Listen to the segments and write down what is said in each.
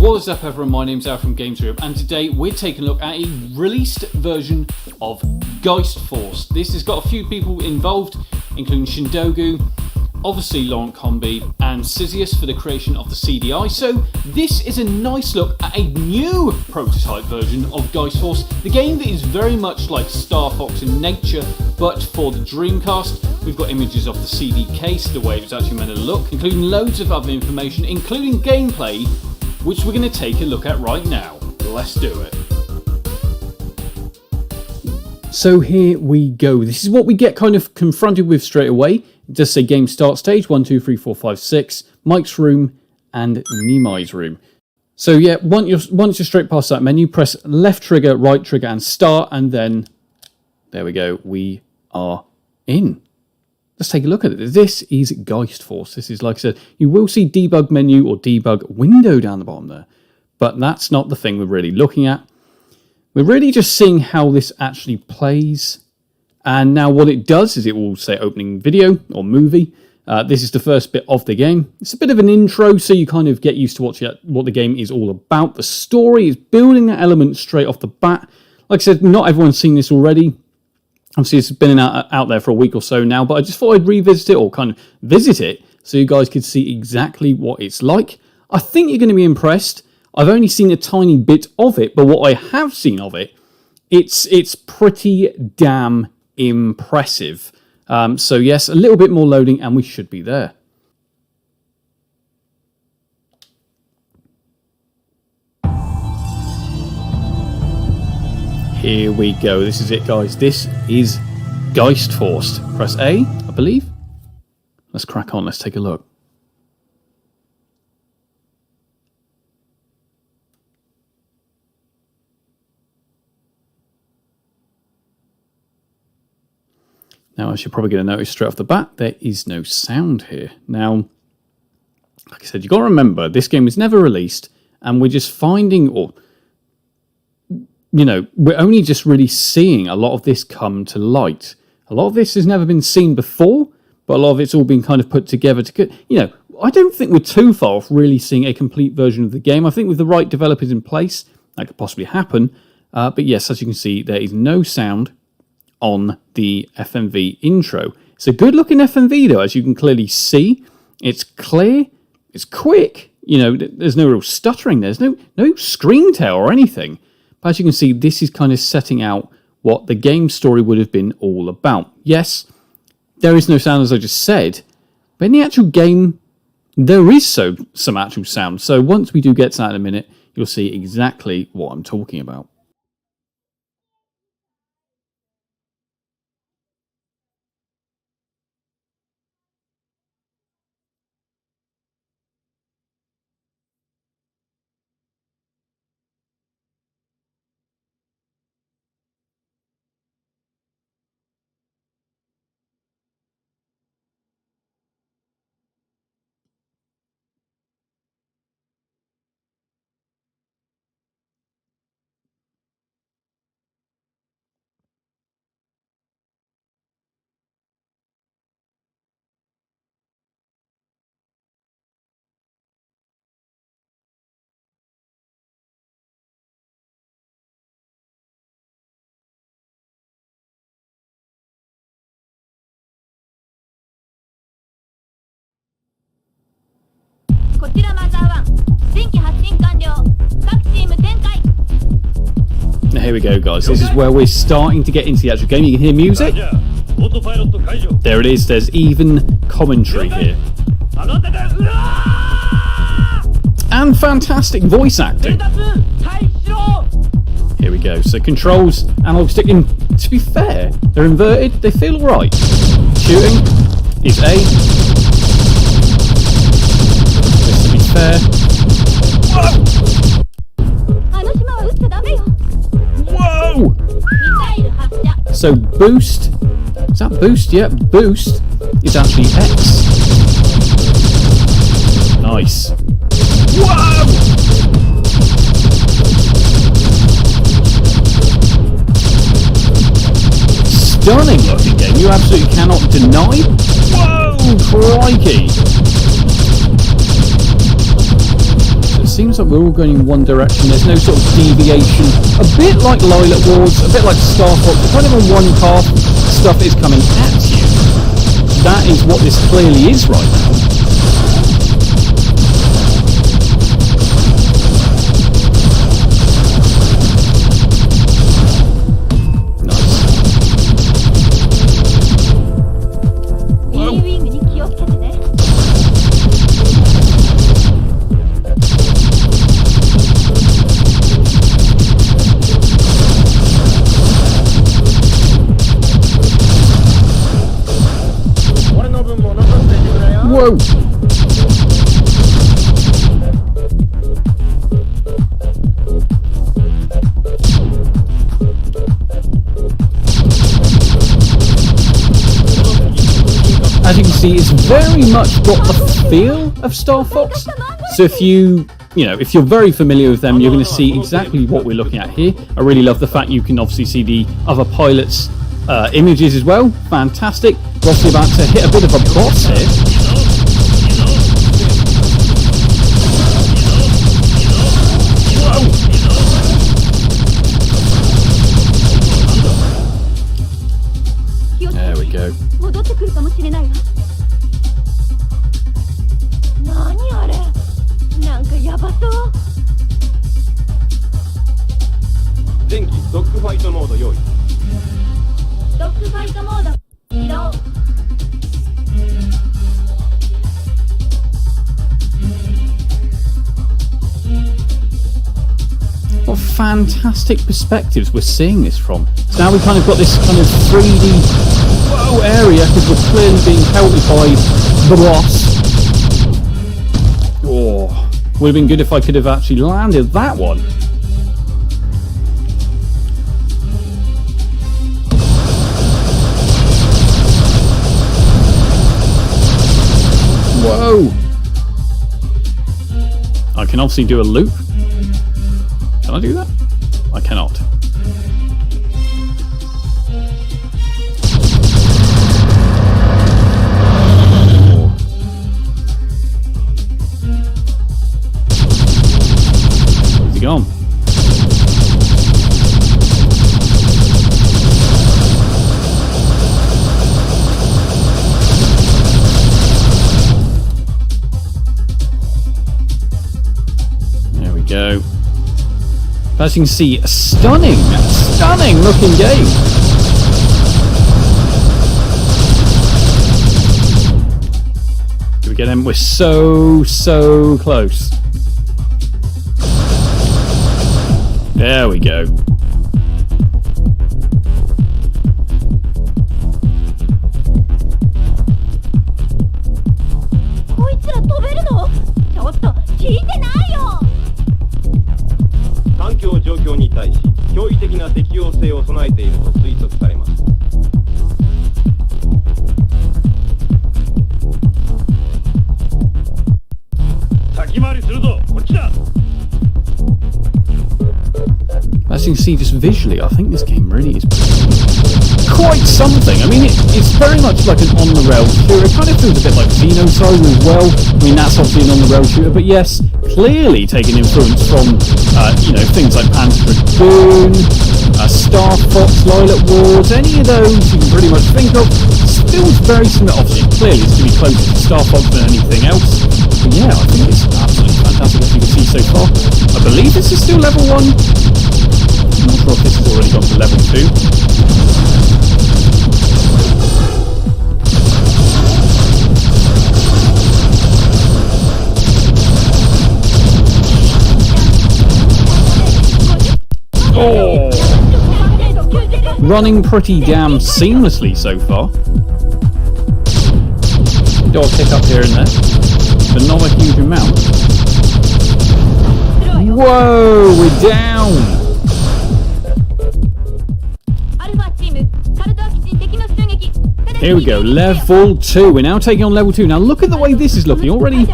What is up everyone, my name's Al from Games Europe, and today we're taking a look at a released version of Geist Force. This has got a few people involved, including Shindogu, obviously Laurent Combi, and Sisyphus for the creation of the CDI. So this is a nice look at a new prototype version of Geist Force, the game that is very much like Star Fox in nature, but for the Dreamcast. We've got images of the CD case, the way it was actually meant to look, including loads of other information, including gameplay, which we're going to take a look at right now. Let's do it. So here we go. This is what we get kind of confronted with straight away. It does say game start stage, 1, 2, 3, 4, 5, 6, Mike's room and Nimai's room. So yeah, once you're straight past that menu, press left trigger, right trigger and start, and then there we go, we are in. Let's take a look at it. This is Geist Force. This is, like I said, you will see debug menu or debug window down the bottom there, but that's not the thing we're really looking at. We're really just seeing how this actually plays. And now what it does is it will say opening video or movie. This is the first bit of the game. It's a bit of an intro, so you kind of get used to what the game is all about. The story is building that element straight off the bat. Like I said, not everyone's seen this already. Obviously, it's been out there for a week or so now, but I just thought I'd revisit it or kind of visit it so you guys could see exactly what it's like. I think you're going to be impressed. I've only seen a tiny bit of it, but what I have seen of it, it's pretty damn impressive. So yes, a little bit more loading and we should be there. Here we go. This is it, guys. This is Geist Force. Press A, I believe. Let's crack on. Let's take a look. Now, as you're probably going to notice straight off the bat, there is no sound here. Now, like I said, you've got to remember, this game was never released, and we're just finding, or, you know, we're only just really seeing a lot of this come to light. A lot of this has never been seen before, but a lot of it's all been kind of put together to, you know, I don't think we're too far off really seeing a complete version of the game. I think with the right developers in place, that could possibly happen. But yes, as you can see, there is no sound on the FMV intro. It's a good looking FMV though, as you can clearly see. It's clear, it's quick, you know, there's no real stuttering, there's no screen tear or anything. But as you can see, this is kind of setting out what the game story would have been all about. Yes, there is no sound as I just said, but in the actual game, there is some actual sound. So once we do get to that in a minute, you'll see exactly what I'm talking about. Now here we go, guys. This is where we're starting to get into the actual game. You can hear music. There it is. There's even commentary here. And fantastic voice acting. Here we go. So controls, analog stick, and to be fair, they're inverted. They feel alright. Shooting is A. Just to be fair. Whoa! Whoa! So boost, is that boost? Yeah, boost is actually X. Nice. Whoa! Stunning looking game, you absolutely cannot deny. Whoa, crikey! seems like we're all going in one direction. There's no sort of deviation. A bit like Lilac Wards, a bit like Star Fox. Kind of on one path, stuff is coming at you. That is what this clearly is right now. Whoa! As you can see, it's very much got the feel of Star Fox. So if if you're very familiar with them, you're going to see exactly what we're looking at here. I really love the fact you can obviously see the other pilots' images as well. Fantastic. We're obviously about to hit a bit of a boss here. There we go. What fantastic perspectives we're seeing this from. So now we've kind of got this kind of 3D area because we're clearly being pelted by the boss. Oh, would have been good if I could have actually landed that one. Whoa! I can obviously do a loop. Can I do that? I cannot. Where's he gone? There we go. As you can see, a stunning looking game. Do we get him? We're so close. There we go. As you can see, just visually, I think this game really is quite something. I mean, it's very much like an on-the-rail shooter. It kind of feels a bit like Xenosaga as well. I mean, that's obviously an on-the-rail shooter, but yes, clearly taking influence from, things like Panzer Dragoon, Star Fox, Lilac Wards, any of those you can pretty much think of. Still very similar. Obviously, clearly it's going to be closer to Star Fox than anything else. But yeah, I think it's absolutely fantastic what you can see so far. I believe this is still level 1. I'm not sure if this has already gone to level 2. Oh! Running pretty damn seamlessly so far. Do a pick up here and there, but not a huge amount. Whoa, we're down! Here we go, level 2. We're now taking on level 2. Now look at the way this is looking. Already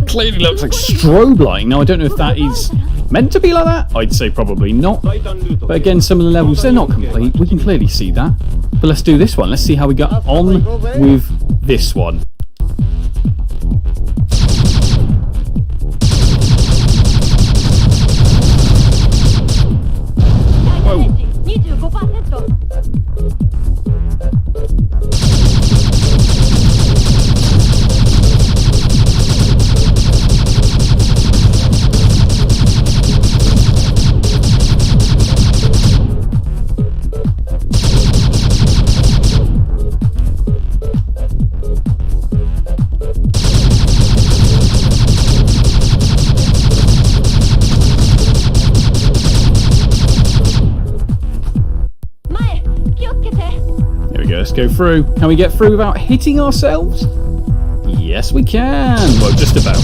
clearly looks like strobe lighting. Now I don't know if that is meant to be like that. I'd say probably not. But again, some of the levels, they're not complete. We can clearly see that. But let's do this one. Let's see how we got on with this one. go through. Can we get through without hitting ourselves? Yes, we can. Well, just about.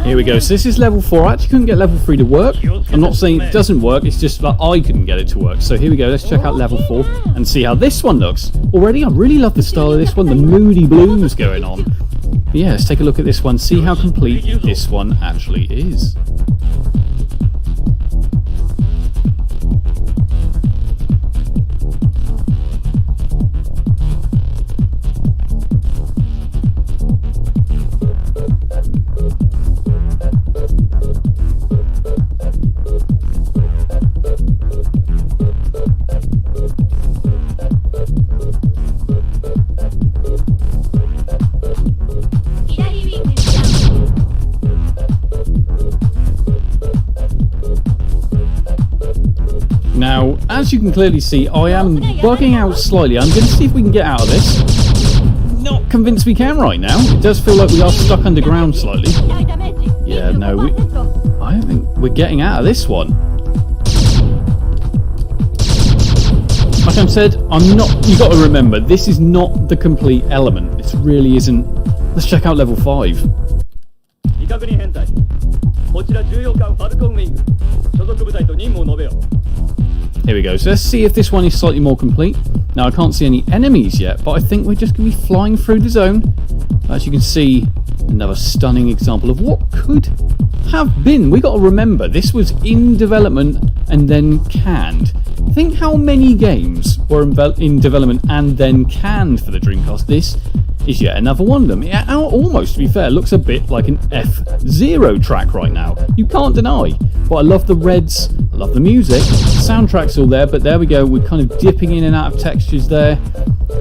Here we go, so this is level 4. I actually couldn't get level 3 to work. I'm not saying it doesn't work, it's just that I couldn't get it to work. So here we go, let's check out level 4 and see how this one looks. Already, I really love the style of this one, the moody blues going on. But yeah, let's take a look at this one, see how complete this one actually is. Now, as you can clearly see, I am bugging out slightly. I'm going to see if we can get out of this. Not convinced we can right now. It does feel like we are stuck underground slightly. Yeah, no, I don't think we're getting out of this one. Like I said, you've got to remember, this is not the complete element. This really isn't. Let's check out level 5. Here we go, so let's see if this one is slightly more complete. Now I can't see any enemies yet, but I think we're just going to be flying through the zone. As you can see, another stunning example of what could have been. We got to remember, this was in development and then canned. Think how many games were in development and then canned for the Dreamcast. This is yet another one of them. It almost, to be fair, looks a bit like an F-Zero track right now. You can't deny. But I love the reds, I love the music, the soundtrack's all there, but there we go, we're kind of dipping in and out of textures there.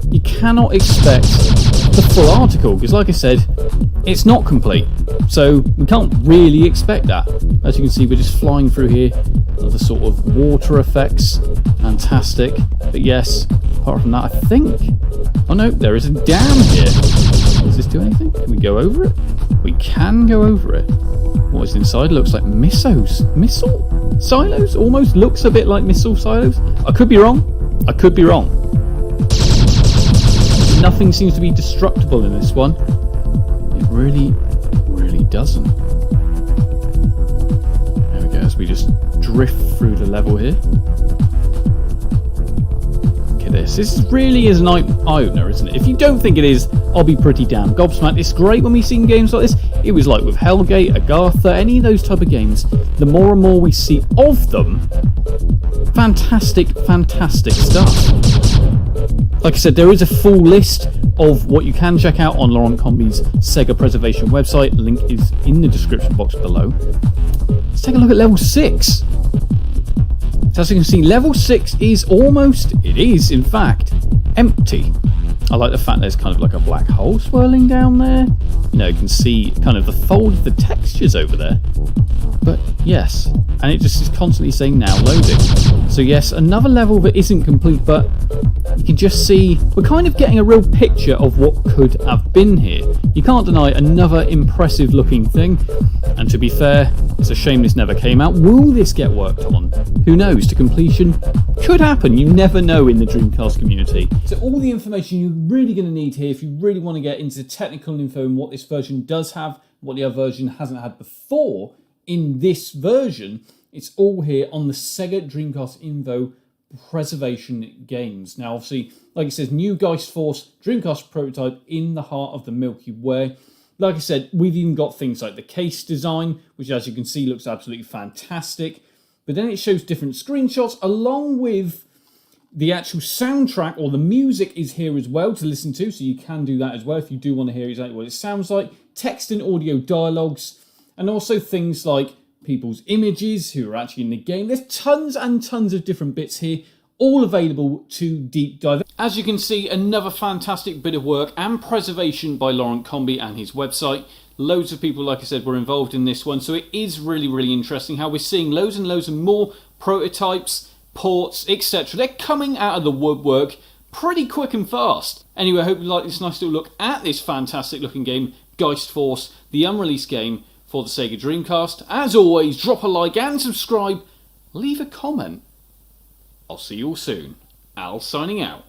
You cannot expect the full article, because like I said, it's not complete. So we can't really expect that. As you can see, we're just flying through here. The sort of water effects, fantastic. But yes, apart from that, I think... Oh no, there is a dam here. Does this do anything? Can we go over it? We can go over it. What is inside? Looks like missile silos? Almost looks a bit like missile silos. I could be wrong. I could be wrong. Nothing seems to be destructible in this one. It really doesn't. There we go, as we just drift through the level here. Look at this. This really is an eye-opener, isn't it? If you don't think it is, I'll be pretty damn gobsmacked. It's great when we see games like this. It was like with Hellgate, Agatha, any of those type of games. The more and more we see of them, fantastic stuff. Like I said, there is a full list of what you can check out on Laurent Combi's Sega Preservation website. Link is in the description box below. Let's take a look at level 6. So as you can see, level 6 is in fact, empty. I like the fact there's kind of like a black hole swirling down there. You know, you can see kind of the fold of the textures over there. But yes, and it just is constantly saying now loading. So yes, another level that isn't complete, but you can just see we're kind of getting a real picture of what could have been here. You can't deny another impressive looking thing. And to be fair, it's a shame this never came out. Will this get worked on? Who knows? To completion could happen. You never know in the Dreamcast community. So all the information you're really going to need here if you really want to get into the technical info and what this version does have, what the other version hasn't had before in this version, it's all here on the Sega Dreamcast Info Preservation Games. Now obviously, like it says, new Geist Force Dreamcast prototype in the heart of the Milky Way. Like I said, we've even got things like the case design, which as you can see looks absolutely fantastic. But then it shows different screenshots along with the actual soundtrack, or the music is here as well to listen to, so you can do that as well if you do want to hear exactly what it sounds like. Text and audio dialogues, and also things like people's images who are actually in the game. There's tons and tons of different bits here, all available to deep dive. As you can see, another fantastic bit of work and preservation by Laurent Combi and his website. Loads of people, like I said, were involved in this one, so it is really, really interesting how we're seeing loads and loads of more prototypes, ports, etc. They're coming out of the woodwork pretty quick and fast. Anyway, I hope you like this nice little look at this fantastic looking game, Geist Force, the unreleased game for the Sega Dreamcast. As always, drop a like and subscribe, leave a comment. I'll see you all soon. Al signing out.